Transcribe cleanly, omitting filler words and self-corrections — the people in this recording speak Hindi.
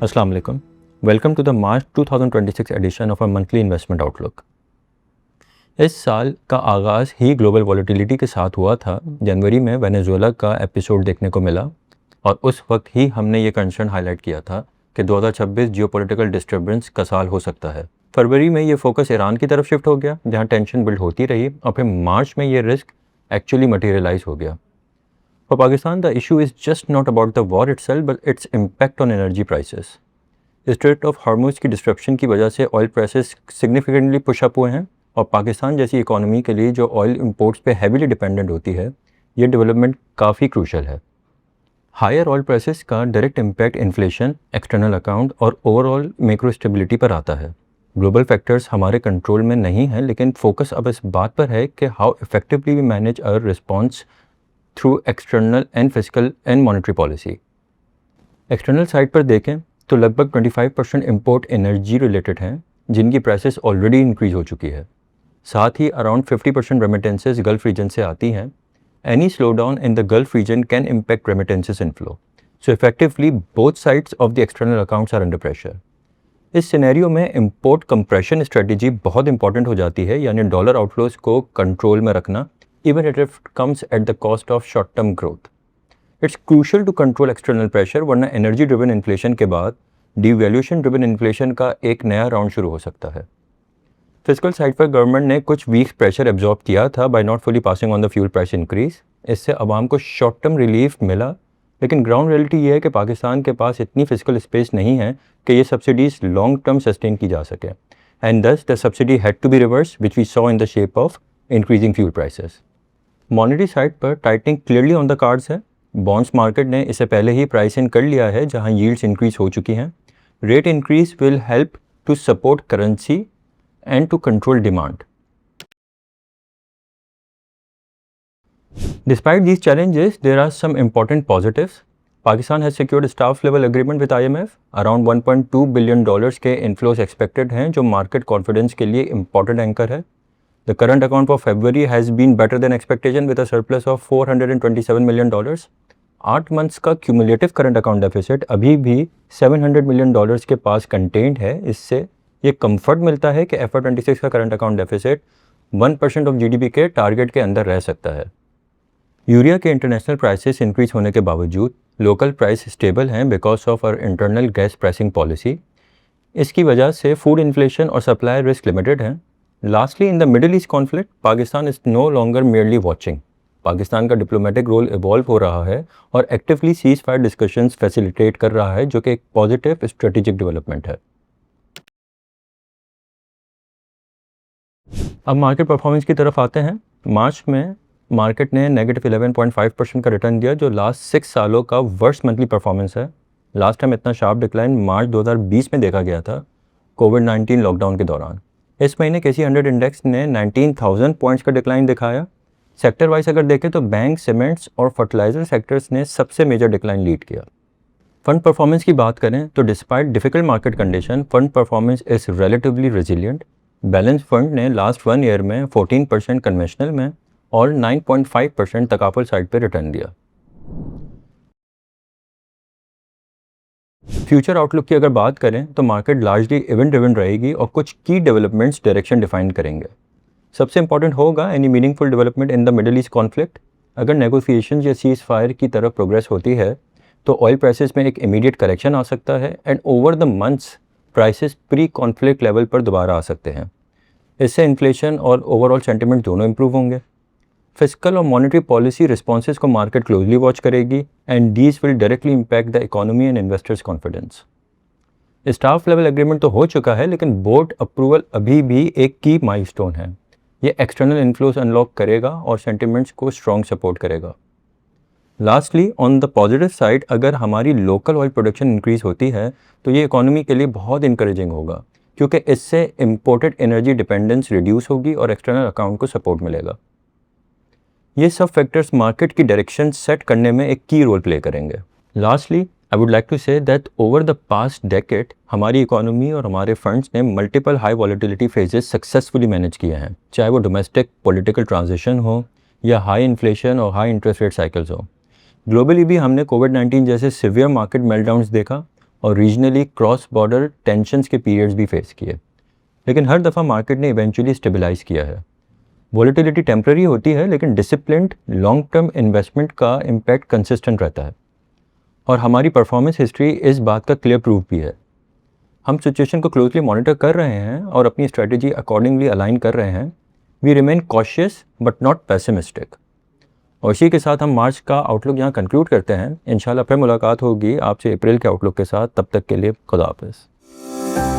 अस्सलाम वालेकुम। Welcome to the March 2026 edition of our monthly investment outlook. इस साल का आगाज़ ही ग्लोबल वॉलेटिलिटी के साथ हुआ था। जनवरी में वेनेजुएला का एपिसोड देखने को मिला और उस वक्त ही हमने ये कंसर्न हाईलाइट किया था कि 2026 जियोपॉलिटिकल डिस्टर्बेंस का साल हो सकता है। फरवरी में ये फोकस ईरान की तरफ शिफ्ट हो गया, जहाँ टेंशन बिल्ड होती रही, और फिर मार्च में ये रिस्क एक्चुअली मटीरियलाइज हो गया। For Pakistan, the issue is just not about the war itself, but its impact on energy prices. Straight of हार्मोज की डिस्ट्रप्शन की वजह से ऑयल प्राइसेस सिग्निफिकेंटली पुशअप हुए हैं, और पाकिस्तान जैसी इकोनॉमी के लिए जो ऑयल इंपोर्ट्स पे हैवीली डिपेंडेंट होती है, ये डेवलपमेंट काफ़ी क्रूशल है। हायर ऑयल प्राइसेस का direct impact inflation, external account और ओवरऑल मैक्रो स्टेबिलिटी पर आता है। ग्लोबल फैक्टर्स हमारे कंट्रोल में नहीं हैं, लेकिन फोकस अब इस बात पर है कि how effectively we manage our response through external and physical and monetary policy. External side पर देखें तो लगभग 25% इम्पोर्ट एनर्जी रिलेटेड हैं, जिनकी प्राइसेस ऑलरेडी इंक्रीज हो चुकी है। साथ ही अराउंड 50% रेमिटेंसेस गल्फ रीजन से आती हैं। Any slow down in the gulf region can impact remittances inflow, so effectively both sides of the external accounts are under pressure. इस सिनेरियो में इम्पोर्ट कंप्रेशन स्ट्रेटजी बहुत इंपॉर्टेंट हो जाती है, यानी डॉलर आउटफ्लोज को कंट्रोल में रखना, even if it comes at the cost of short-term growth. It's crucial to control external pressure, वरना एनर्जी ड्रिवन इन्फ्लेशन के बाद डिवैल्यूएशन ड्रिवन इन्फ्लेशन का एक नया राउंड शुरू हो सकता है। फिजिकल साइड पर गवर्नमेंट ने कुछ वीक्स प्रेशर एब्जॉर्ब किया था by not fully passing on the fuel price increase. इससे आवाम को शॉर्ट टर्म रिलीफ मिला, लेकिन ग्राउंड रियलिटी ये है कि पाकिस्तान के पास इतनी फिजिकल स्पेस नहीं है कि ये सब्सिडीज लॉन्ग टर्म सस्टेन की जा सके, and thus the subsidy had to be reverse, which we saw in the shape of increasing fuel prices. Monetary side पर tightening clearly on the cards है। बॉन्ड्स मार्केट ने इसे पहले ही प्राइस इन कर लिया है, जहां यील्ड्स इंक्रीज हो चुकी हैं। Rate increase will help to support currency and to control demand. Despite these challenges, there are some important positives. Pakistan has secured staff level agreement with IMF। Around $1.2 billion के इनफ्लोज एक्सपेक्टेड हैं, जो मार्केट कॉन्फिडेंस के लिए इंपॉर्टेंट एंकर है। The current account for February has been better than expectation with a surplus of $427 million. 8 months का cumulative current account deficit अभी भी $700 million के पास contained है। इससे ये comfort मिलता है कि FY26 का current account deficit 1% of GDP के टारगेट के अंदर रह सकता है। यूरिया के इंटरनेशनल प्राइसेस इंक्रीज होने के बावजूद लोकल प्राइस स्टेबल हैं because of our internal gas pricing policy. इसकी वजह से फूड इन्फ्लेशन और सप्लाई रिस्क लिमिटेड हैं। Lastly, in the Middle East conflict, Pakistan is no longer merely watching. Pakistan का डिप्लोमेटिक रोल इवॉल्व हो रहा है और actively ceasefire discussions facilitate कर रहा है, जो कि एक पॉजिटिव स्ट्रेटेजिक डेवलपमेंट है। अब मार्केट परफॉर्मेंस की तरफ आते हैं। मार्च में मार्केट ने नेगेटिव 11.5% का रिटर्न दिया, जो लास्ट 6 सालों का वर्स्ट मंथली परफॉर्मेंस है। लास्ट टाइम इतना शार्प डिक्लाइन मार्च 2020 में देखा गया था, कोविड-19 लॉकडाउन के दौरान। इस महीने KC 100 इंडेक्स ने 19,000 पॉइंट्स का डिक्लाइन दिखाया। सेक्टर वाइज अगर देखें तो बैंक, सीमेंट्स और फर्टिलाइजर सेक्टर्स ने सबसे मेजर डिक्लाइन लीड किया। फंड परफॉर्मेंस की बात करें तो despite difficult market condition, fund performance is relatively resilient. Balance fund ने लास्ट 1 ईयर में 14% कन्वेंशनल में और 9.5% तकाफुल साइड पर रिटर्न दिया। फ्यूचर आउटलुक की अगर बात करें तो मार्केट लार्जली इवेंट ड्रिवन रहेगी और कुछ की डेवलपमेंट्स डायरेक्शन डिफाइन करेंगे। सबसे इंपॉर्टेंट होगा any meaningful development in the Middle East conflict. अगर नेगोशिएशंस या सीज फायर की तरफ प्रोग्रेस होती है तो ऑयल प्राइसेस में एक इमीडिएट करेक्शन आ सकता है, and over the months prices pre conflict level पर दोबारा आ सकते हैं। इससे इन्फ्लेशन और ओवरऑल सेंटिमेंट दोनों इंप्रूव होंगे। फिजिकल और मॉनेटरी पॉलिसी रिस्पॉन्सेज को मार्केट क्लोजली वॉच करेगी, and these will directly impact the economy and investors confidence. Staff level agreement तो हो चुका है, लेकिन बोर्ड अप्रूवल अभी भी एक की माइलस्टोन है। ये एक्सटर्नल इन्फ्लोज अनलॉक करेगा और सेंटिमेंट्स को स्ट्रॉन्ग सपोर्ट करेगा। Lastly, on the positive side, अगर हमारी लोकल ऑयल प्रोडक्शन इंक्रीज होती है तो ये इकोनॉमी के लिए बहुत इंकरेजिंग होगा, क्योंकि इससे इम्पोर्टेड एनर्जी डिपेंडेंस रिड्यूस होगी और एक्सटर्नल अकाउंट को सपोर्ट मिलेगा। ये सब फैक्टर्स मार्केट की डायरेक्शन सेट करने में एक की रोल प्ले करेंगे। Lastly, I would like to say that over the past decade हमारी इकोनॉमी और हमारे फंड्स ने multiple high volatility phases successfully manage किए हैं, चाहे वो डोमेस्टिक पॉलिटिकल ट्रांजिशन हो या हाई इन्फ्लेशन और हाई इंटरेस्ट रेट साइकिल्स हो। ग्लोबली भी हमने कोविड-19 जैसे सिवियर मार्केट मेल्टडाउन्स देखा, और रीजनली क्रॉस बॉर्डर टेंशन्स के पीरियड्स भी फेस किए, लेकिन हर दफ़ा मार्केट ने इवेंचुअली स्टेबलाइज किया है। वॉलेटिलिटी टेम्पररी होती है, लेकिन डिसिप्लिन्ड लॉन्ग टर्म इन्वेस्टमेंट का इम्पैक्ट कंसिस्टेंट रहता है, और हमारी परफॉर्मेंस हिस्ट्री इस बात का क्लियर प्रूफ भी है। हम सिचुएशन को क्लोजली मॉनिटर कर रहे हैं और अपनी स्ट्रेटजी अकॉर्डिंगली अलाइन कर रहे हैं। We remain cautious but not pessimistic. और इसी के साथ हम मार्च का आउटलुक यहाँ कंक्लूड करते हैं। इंशाल्लाह फिर मुलाकात होगी आपसे अप्रैल के आउटलुक के साथ। तब तक के लिए खुदा हाफिज़।